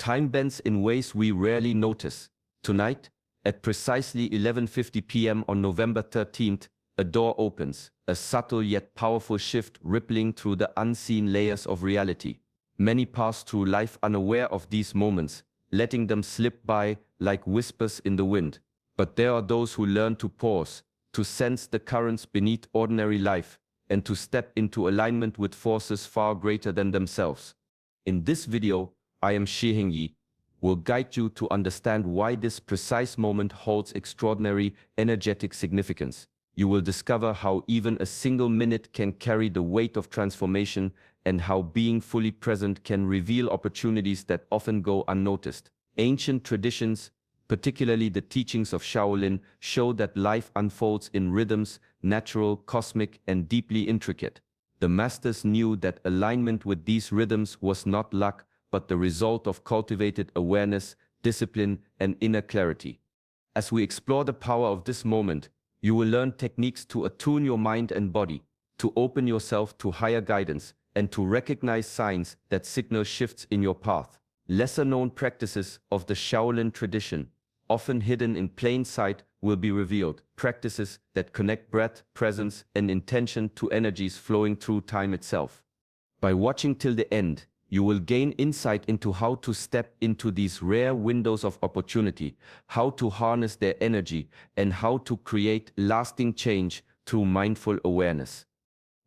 time bends in ways we rarely notice. Tonight, at precisely 11:50 p.m. on November 13th, a door opens, a subtle yet powerful shift rippling through the unseen layers of reality. Many pass through life unaware of these moments, letting them slip by like whispers in the wind. But there are those who learn to pause, to sense the currents beneath ordinary life, and to step into alignment with forces far greater than themselves. In this video, I am Shiheng Yi, will guide you to understand why this precise moment holds extraordinary energetic significance. You will discover how even a single minute can carry the weight of transformation and how being fully present can reveal opportunities that often go unnoticed. Ancient traditions, particularly the teachings of Shaolin, show that life unfolds in rhythms, natural, cosmic, and deeply intricate. The masters knew that alignment with these rhythms was not luck, but the result of cultivated awareness, discipline, and inner clarity. As we explore the power of this moment, you will learn techniques to attune your mind and body, to open yourself to higher guidance, and to recognize signs that signal shifts in your path. Lesser-known practices of the Shaolin tradition, often hidden in plain sight, will be revealed. Practices that connect breath, presence, and intention to energies flowing through time itself. By watching till the end, you will gain insight into how to step into these rare windows of opportunity, how to harness their energy, and how to create lasting change through mindful awareness.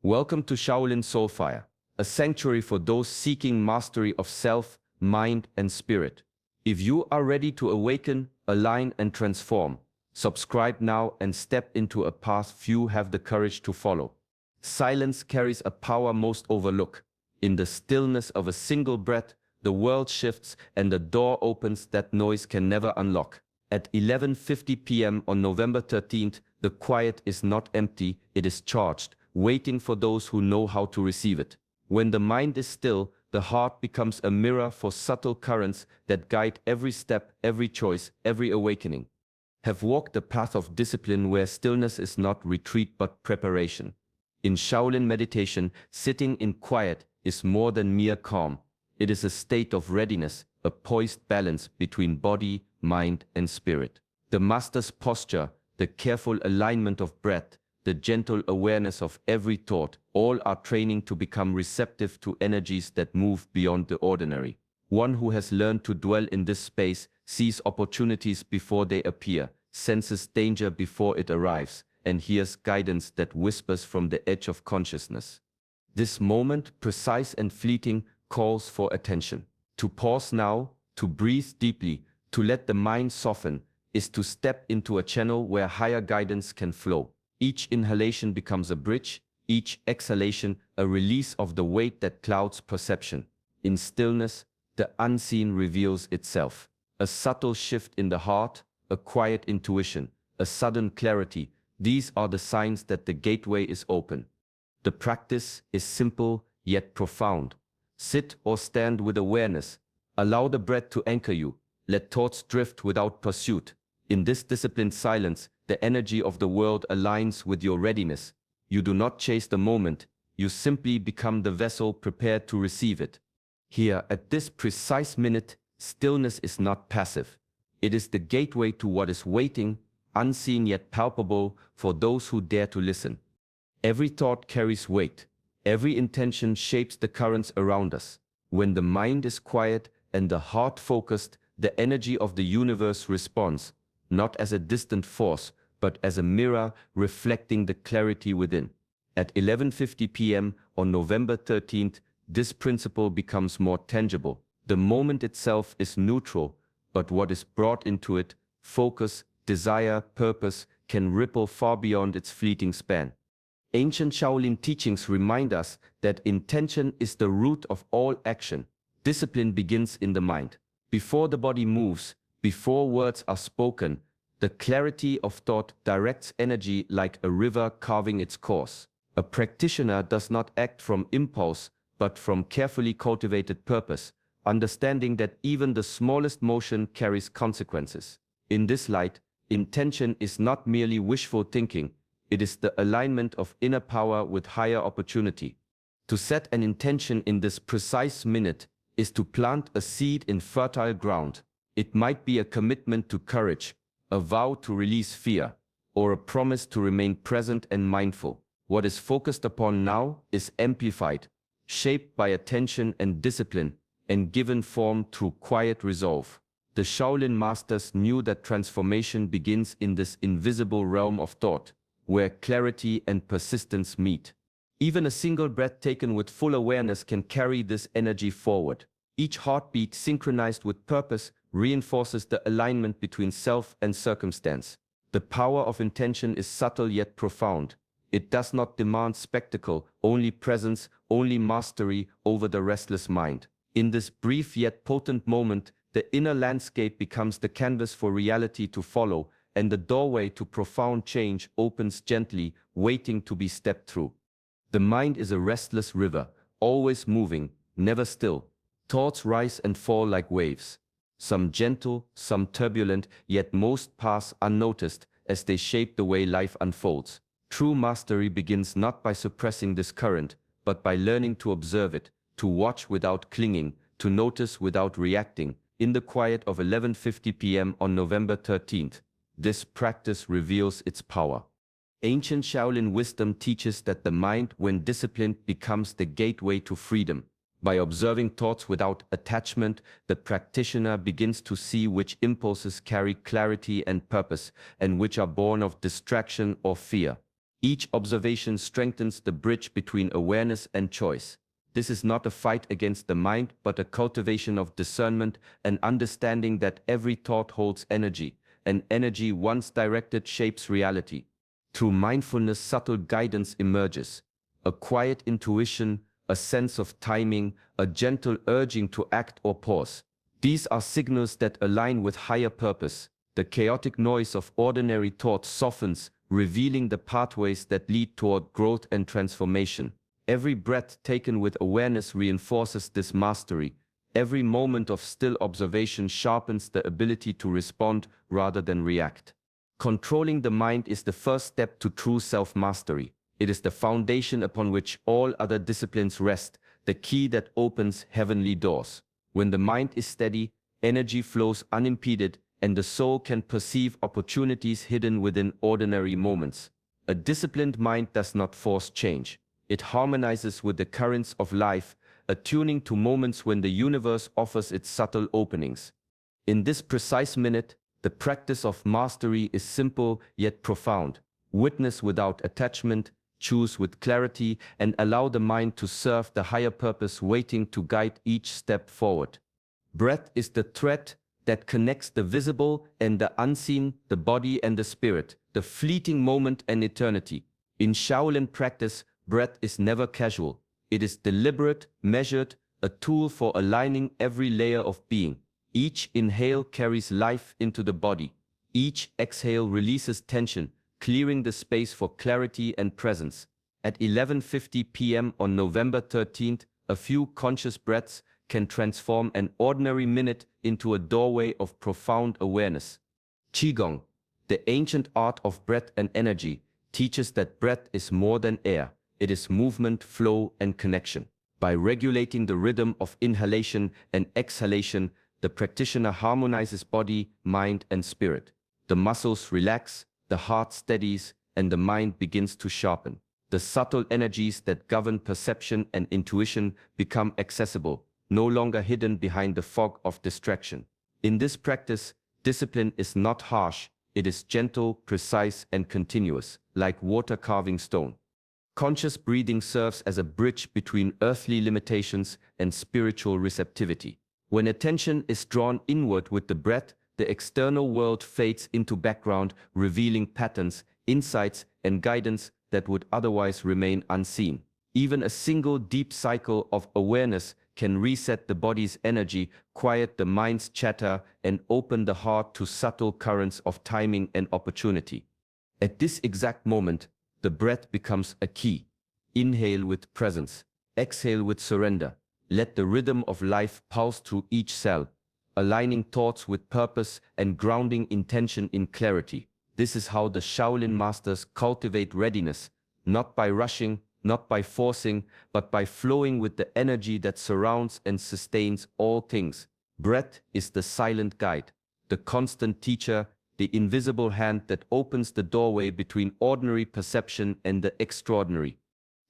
Welcome to Shaolin Soulfire, a sanctuary for those seeking mastery of self, mind, and spirit. If you are ready to awaken, align, and transform, subscribe now and step into a path few have the courage to follow. Silence carries a power most overlook. In the stillness of a single breath, the world shifts and a door opens that noise can never unlock. At 11:50 p.m. on November 13th, the quiet is not empty, it is charged, waiting for those who know how to receive it. When the mind is still, the heart becomes a mirror for subtle currents that guide every step, every choice, every awakening. Have walked the path of discipline where stillness is not retreat but preparation. In Shaolin meditation, sitting in quiet is more than mere calm. It is a state of readiness, a poised balance between body, mind, and spirit. The master's posture, the careful alignment of breath, the gentle awareness of every thought, all are training to become receptive to energies that move beyond the ordinary. One who has learned to dwell in this space sees opportunities before they appear, senses danger before it arrives, and hears guidance that whispers from the edge of consciousness. This moment, precise and fleeting, calls for attention. To pause now, to breathe deeply, to let the mind soften, is to step into a channel where higher guidance can flow. Each inhalation becomes a bridge, each exhalation a release of the weight that clouds perception. In stillness, the unseen reveals itself. A subtle shift in the heart, a quiet intuition, a sudden clarity, these are the signs that the gateway is open. The practice is simple yet profound. Sit or stand with awareness. Allow the breath to anchor you. Let thoughts drift without pursuit. In this disciplined silence, the energy of the world aligns with your readiness. You do not chase the moment. You simply become the vessel prepared to receive it. Here, at this precise minute, stillness is not passive. It is the gateway to what is waiting, unseen yet palpable, for those who dare to listen. Every thought carries weight. Every intention shapes the currents around us. When the mind is quiet and the heart focused, the energy of the universe responds, not as a distant force, but as a mirror reflecting the clarity within. At 11:50 p.m. on November 13th, this principle becomes more tangible. The moment itself is neutral, but what is brought into it, focus, desire, purpose, can ripple far beyond its fleeting span. Ancient Shaolin teachings remind us that intention is the root of all action. Discipline begins in the mind. Before the body moves, before words are spoken, the clarity of thought directs energy like a river carving its course. A practitioner does not act from impulse, but from carefully cultivated purpose, understanding that even the smallest motion carries consequences. In this light, intention is not merely wishful thinking, it is the alignment of inner power with higher opportunity. To set an intention in this precise minute is to plant a seed in fertile ground. It might be a commitment to courage, a vow to release fear, or a promise to remain present and mindful. What is focused upon now is amplified, shaped by attention and discipline, and given form through quiet resolve. The Shaolin masters knew that transformation begins in this invisible realm of thought, where clarity and persistence meet. Even a single breath taken with full awareness can carry this energy forward. Each heartbeat, synchronized with purpose, reinforces the alignment between self and circumstance. The power of intention is subtle yet profound. It does not demand spectacle, only presence, only mastery over the restless mind. In this brief yet potent moment, the inner landscape becomes the canvas for reality to follow, and the doorway to profound change opens gently, waiting to be stepped through. The mind is a restless river, always moving, never still. Thoughts rise and fall like waves. Some gentle, some turbulent, yet most pass unnoticed as they shape the way life unfolds. True mastery begins not by suppressing this current, but by learning to observe it, to watch without clinging, to notice without reacting. In the quiet of 11:50 p.m. on November 13th, this practice reveals its power. Ancient Shaolin wisdom teaches that the mind, when disciplined, becomes the gateway to freedom. By observing thoughts without attachment, the practitioner begins to see which impulses carry clarity and purpose, and which are born of distraction or fear. Each observation strengthens the bridge between awareness and choice. This is not a fight against the mind, but a cultivation of discernment, an understanding that every thought holds energy, and energy once directed shapes reality. Through mindfulness, subtle guidance emerges. A quiet intuition, a sense of timing, a gentle urging to act or pause. These are signals that align with higher purpose. The chaotic noise of ordinary thought softens, revealing the pathways that lead toward growth and transformation. Every breath taken with awareness reinforces this mastery. Every moment of still observation sharpens the ability to respond rather than react. Controlling the mind is the first step to true self-mastery. It is the foundation upon which all other disciplines rest, the key that opens heavenly doors. When the mind is steady, energy flows unimpeded, and the soul can perceive opportunities hidden within ordinary moments. A disciplined mind does not force change. It harmonizes with the currents of life, attuning to moments when the universe offers its subtle openings. In this precise minute, the practice of mastery is simple yet profound. Witness without attachment, choose with clarity, and allow the mind to serve the higher purpose waiting to guide each step forward. Breath is the thread that connects the visible and the unseen, the body and the spirit, the fleeting moment and eternity. In Shaolin practice, breath is never casual. It is deliberate, measured, a tool for aligning every layer of being. Each inhale carries life into the body. Each exhale releases tension, clearing the space for clarity and presence. At 11:50 p.m. on November 13th, a few conscious breaths can transform an ordinary minute into a doorway of profound awareness. Qigong, the ancient art of breath and energy, teaches that breath is more than air. It is movement, flow, and connection. By regulating the rhythm of inhalation and exhalation, the practitioner harmonizes body, mind, and spirit. The muscles relax, the heart steadies, and the mind begins to sharpen. The subtle energies that govern perception and intuition become accessible, no longer hidden behind the fog of distraction. In this practice, discipline is not harsh, it is gentle, precise, and continuous, like water carving stone. Conscious breathing serves as a bridge between earthly limitations and spiritual receptivity. When attention is drawn inward with the breath, the external world fades into background, revealing patterns, insights, and guidance that would otherwise remain unseen. Even a single deep cycle of awareness can reset the body's energy, quiet the mind's chatter, and open the heart to subtle currents of timing and opportunity. At this exact moment, the breath becomes a key. Inhale with presence, exhale with surrender. Let the rhythm of life pulse through each cell, aligning thoughts with purpose and grounding intention in clarity. This is how the Shaolin masters cultivate readiness, not by rushing, not by forcing, but by flowing with the energy that surrounds and sustains all things. Breath is the silent guide, the constant teacher, the invisible hand that opens the doorway between ordinary perception and the extraordinary.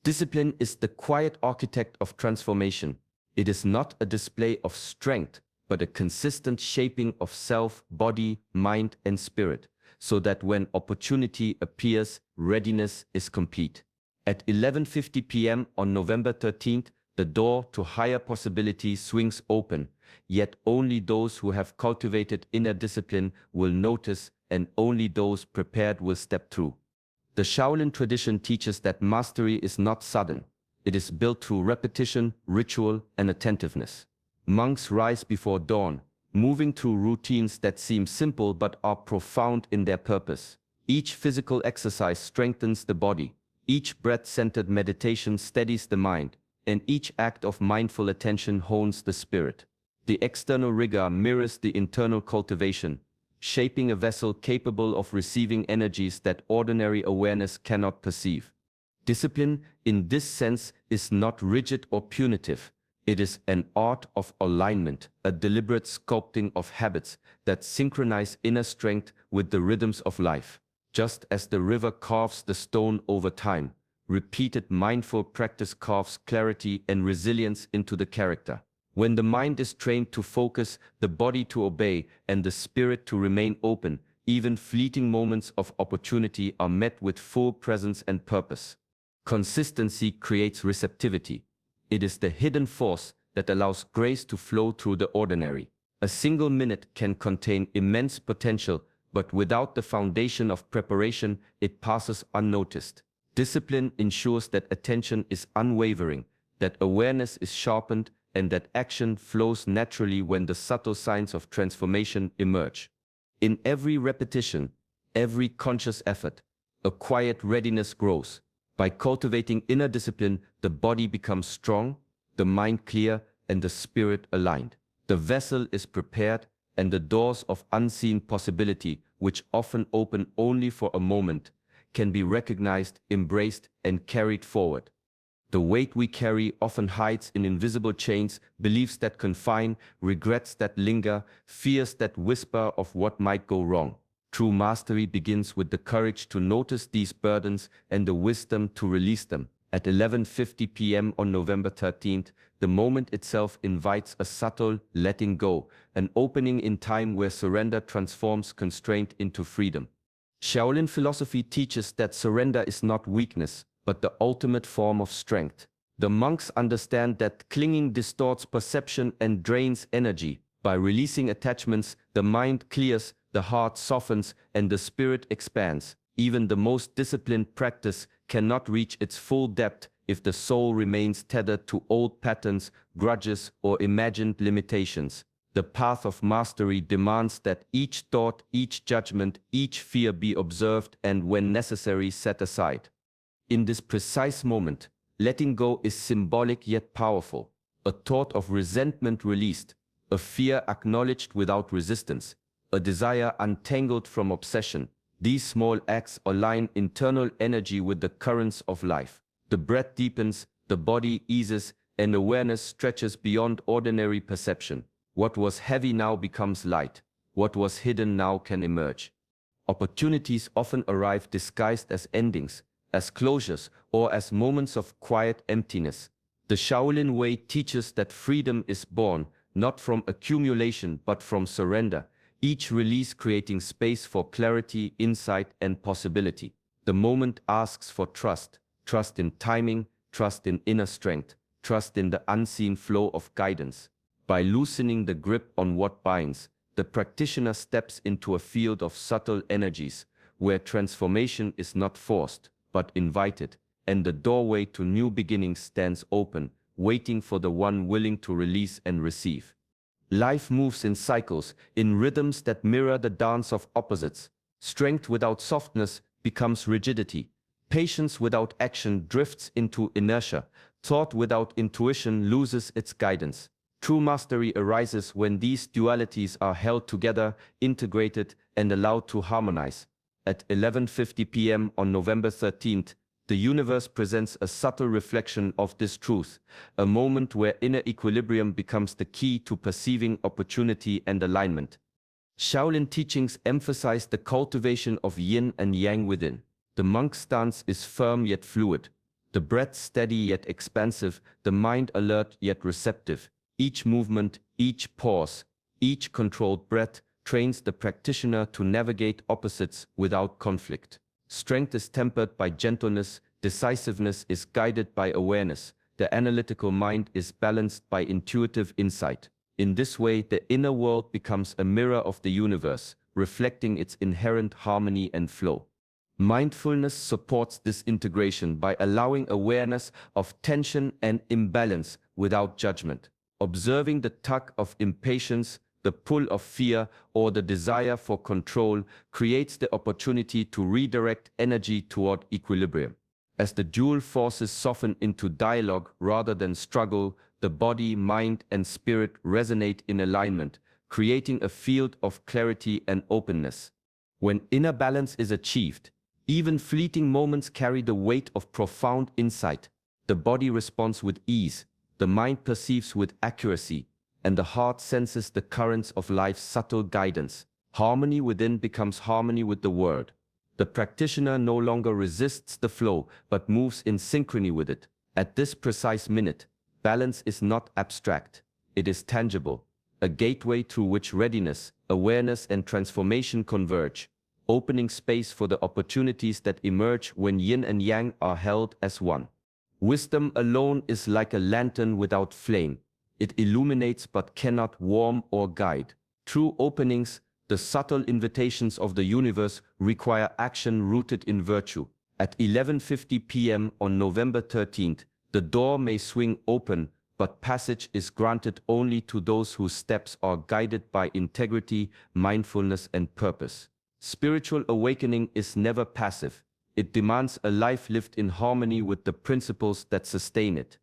Discipline is the quiet architect of transformation. It is not a display of strength, but a consistent shaping of self, body, mind, and spirit, so that when opportunity appears, readiness is complete. At 11:50 p.m. on November 13th, the door to higher possibility swings open, yet only those who have cultivated inner discipline will notice, and only those prepared will step through. The Shaolin tradition teaches that mastery is not sudden. It is built through repetition, ritual, and attentiveness. Monks rise before dawn, moving through routines that seem simple but are profound in their purpose. Each physical exercise strengthens the body, each breath-centered meditation steadies the mind, and each act of mindful attention hones the spirit. The external rigor mirrors the internal cultivation, shaping a vessel capable of receiving energies that ordinary awareness cannot perceive. Discipline, in this sense, is not rigid or punitive. It is an art of alignment, a deliberate sculpting of habits that synchronize inner strength with the rhythms of life. Just as the river carves the stone over time, repeated mindful practice carves clarity and resilience into the character. When the mind is trained to focus, the body to obey, and the spirit to remain open, even fleeting moments of opportunity are met with full presence and purpose. Consistency creates receptivity. It is the hidden force that allows grace to flow through the ordinary. A single minute can contain immense potential, but without the foundation of preparation, it passes unnoticed. Discipline ensures that attention is unwavering, that awareness is sharpened, and that action flows naturally when the subtle signs of transformation emerge. In every repetition, every conscious effort, a quiet readiness grows. By cultivating inner discipline, the body becomes strong, the mind clear, and the spirit aligned. The vessel is prepared, and the doors of unseen possibility, which often open only for a moment, can be recognized, embraced, and carried forward. The weight we carry often hides in invisible chains, beliefs that confine, regrets that linger, fears that whisper of what might go wrong. True mastery begins with the courage to notice these burdens and the wisdom to release them. At 11:50 p.m. on November 13th, the moment itself invites a subtle letting go, an opening in time where surrender transforms constraint into freedom. Shaolin philosophy teaches that surrender is not weakness, but the ultimate form of strength. The monks understand that clinging distorts perception and drains energy. By releasing attachments, the mind clears, the heart softens, and the spirit expands. Even the most disciplined practice cannot reach its full depth if the soul remains tethered to old patterns, grudges, or imagined limitations. The path of mastery demands that each thought, each judgment, each fear be observed and, when necessary, set aside. In this precise moment, letting go is symbolic yet powerful. A thought of resentment released, a fear acknowledged without resistance, a desire untangled from obsession. These small acts align internal energy with the currents of life. The breath deepens, the body eases, and awareness stretches beyond ordinary perception. What was heavy now becomes light. What was hidden now can emerge. Opportunities often arrive disguised as endings, as closures, or as moments of quiet emptiness. The Shaolin way teaches that freedom is born, not from accumulation but from surrender, each release creating space for clarity, insight, and possibility. The moment asks for trust, trust in timing, trust in inner strength, trust in the unseen flow of guidance. By loosening the grip on what binds, the practitioner steps into a field of subtle energies, where transformation is not forced, but invited, and the doorway to new beginnings stands open, waiting for the one willing to release and receive. Life moves in cycles, in rhythms that mirror the dance of opposites. Strength without softness becomes rigidity. Patience without action drifts into inertia. Thought without intuition loses its guidance. True mastery arises when these dualities are held together, integrated, and allowed to harmonize. At 11:50 p.m. on November 13th, the universe presents a subtle reflection of this truth, a moment where inner equilibrium becomes the key to perceiving opportunity and alignment. Shaolin teachings emphasize the cultivation of yin and yang within. The monk's stance is firm yet fluid, the breath steady yet expansive, the mind alert yet receptive. Each movement, each pause, each controlled breath trains the practitioner to navigate opposites without conflict. Strength is tempered by gentleness, decisiveness is guided by awareness, the analytical mind is balanced by intuitive insight. In this way, the inner world becomes a mirror of the universe, reflecting its inherent harmony and flow. Mindfulness supports this integration by allowing awareness of tension and imbalance without judgment. Observing the tug of impatience, the pull of fear, or the desire for control creates the opportunity to redirect energy toward equilibrium. As the dual forces soften into dialogue rather than struggle, the body, mind, and spirit resonate in alignment, creating a field of clarity and openness. When inner balance is achieved, even fleeting moments carry the weight of profound insight. The body responds with ease, the mind perceives with accuracy, and the heart senses the currents of life's subtle guidance. Harmony within becomes harmony with the world. The practitioner no longer resists the flow, but moves in synchrony with it. At this precise minute, balance is not abstract, it is tangible, a gateway through which readiness, awareness, and transformation converge, opening space for the opportunities that emerge when yin and yang are held as one. Wisdom alone is like a lantern without flame. It illuminates but cannot warm or guide. True openings, the subtle invitations of the universe, require action rooted in virtue. At 11:50 p.m. on November 13th, the door may swing open, but passage is granted only to those whose steps are guided by integrity, mindfulness, and purpose. Spiritual awakening is never passive. It demands a life lived in harmony with the principles that sustain it.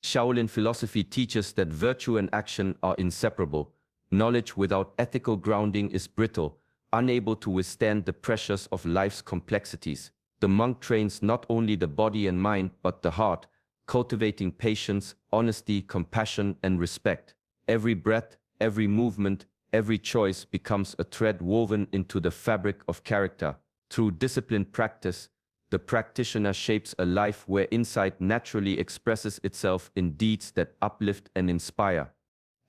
Shaolin philosophy teaches that virtue and action are inseparable. Knowledge without ethical grounding is brittle, unable to withstand the pressures of life's complexities. The monk trains not only the body and mind, but the heart, cultivating patience, honesty, compassion, and respect. Every breath, every movement, every choice becomes a thread woven into the fabric of character. Through disciplined practice, the practitioner shapes a life where insight naturally expresses itself in deeds that uplift and inspire.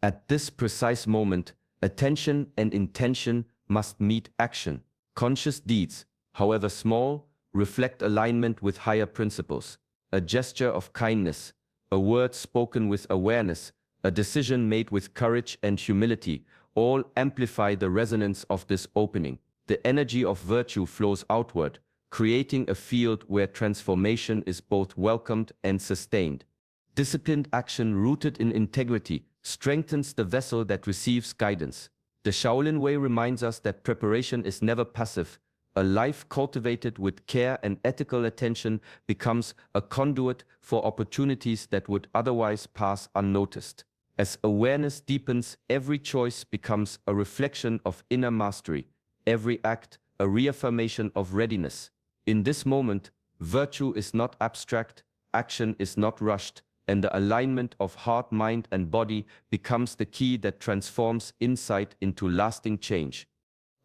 At this precise moment, attention and intention must meet action. Conscious deeds, however small, reflect alignment with higher principles. A gesture of kindness, a word spoken with awareness, a decision made with courage and humility, all amplify the resonance of this opening. The energy of virtue flows outward, creating a field where transformation is both welcomed and sustained. Disciplined action rooted in integrity strengthens the vessel that receives guidance. The Shaolin Way reminds us that preparation is never passive. A life cultivated with care and ethical attention becomes a conduit for opportunities that would otherwise pass unnoticed. As awareness deepens, every choice becomes a reflection of inner mastery, every act a reaffirmation of readiness. In this moment, virtue is not abstract, action is not rushed, and the alignment of heart, mind, and body becomes the key that transforms insight into lasting change.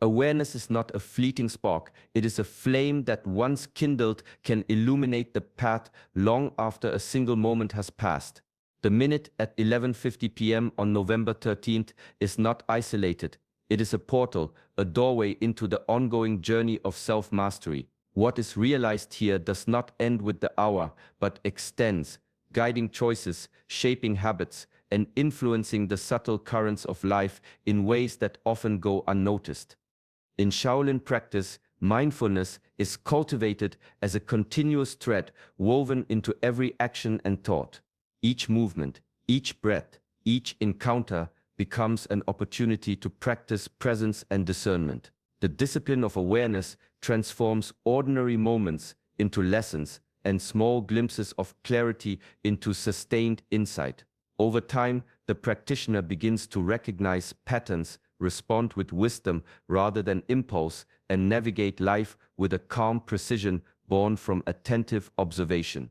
Awareness is not a fleeting spark, it is a flame that once kindled can illuminate the path long after a single moment has passed. The minute at 11:50 p.m. on November 13th is not isolated. It is a portal, a doorway into the ongoing journey of self-mastery. What is realized here does not end with the hour, but extends, guiding choices, shaping habits, and influencing the subtle currents of life in ways that often go unnoticed. In Shaolin practice, mindfulness is cultivated as a continuous thread woven into every action and thought. Each movement, each breath, each encounter becomes an opportunity to practice presence and discernment. The discipline of awareness transforms ordinary moments into lessons and small glimpses of clarity into sustained insight. Over time, the practitioner begins to recognize patterns, respond with wisdom rather than impulse, and navigate life with a calm precision born from attentive observation.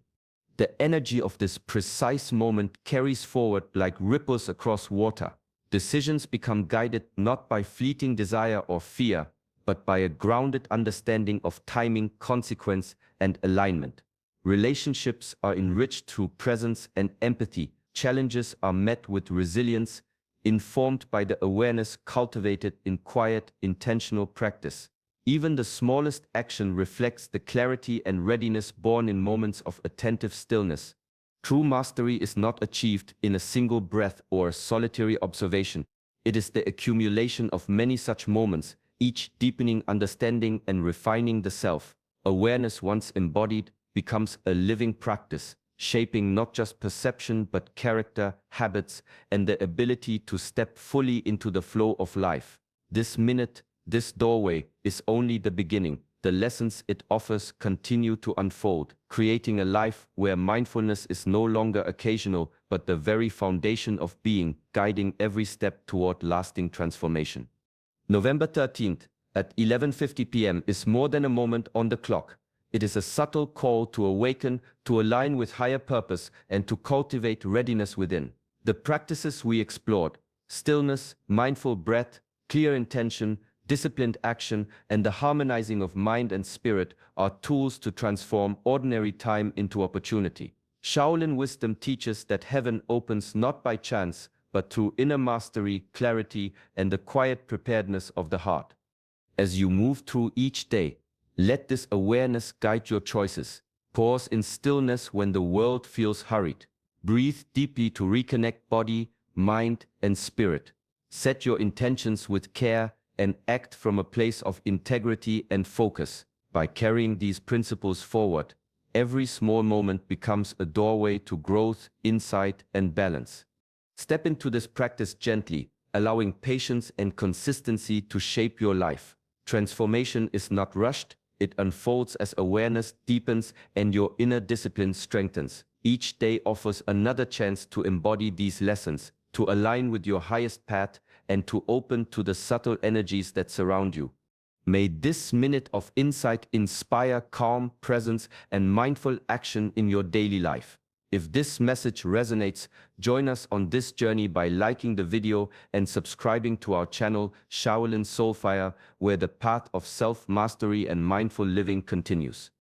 The energy of this precise moment carries forward like ripples across water. Decisions become guided not by fleeting desire or fear, but by a grounded understanding of timing, consequence, and alignment. Relationships are enriched through presence and empathy. Challenges are met with resilience, informed by the awareness cultivated in quiet, intentional practice. Even the smallest action reflects the clarity and readiness born in moments of attentive stillness. True mastery is not achieved in a single breath or solitary observation. It is the accumulation of many such moments, each deepening understanding and refining the self. Awareness once embodied becomes a living practice, shaping not just perception but character, habits, and the ability to step fully into the flow of life. This minute, this doorway, is only the beginning. The lessons it offers continue to unfold, creating a life where mindfulness is no longer occasional but the very foundation of being, guiding every step toward lasting transformation. November 13th, at 11:50 p.m. is more than a moment on the clock. It is a subtle call to awaken, to align with higher purpose, and to cultivate readiness within. The practices we explored, stillness, mindful breath, clear intention, disciplined action, and the harmonizing of mind and spirit, are tools to transform ordinary time into opportunity. Shaolin wisdom teaches that heaven opens not by chance, but through inner mastery, clarity, and the quiet preparedness of the heart. As you move through each day, let this awareness guide your choices. Pause in stillness when the world feels hurried. Breathe deeply to reconnect body, mind, and spirit. Set your intentions with care and act from a place of integrity and focus. By carrying these principles forward, every small moment becomes a doorway to growth, insight, and balance. Step into this practice gently, allowing patience and consistency to shape your life. Transformation is not rushed, it unfolds as awareness deepens and your inner discipline strengthens. Each day offers another chance to embody these lessons, to align with your highest path, and to open to the subtle energies that surround you. May this minute of insight inspire calm, presence, and mindful action in your daily life. If this message resonates, join us on this journey by liking the video and subscribing to our channel, Shaolin Soulfire, where the path of self-mastery and mindful living continues.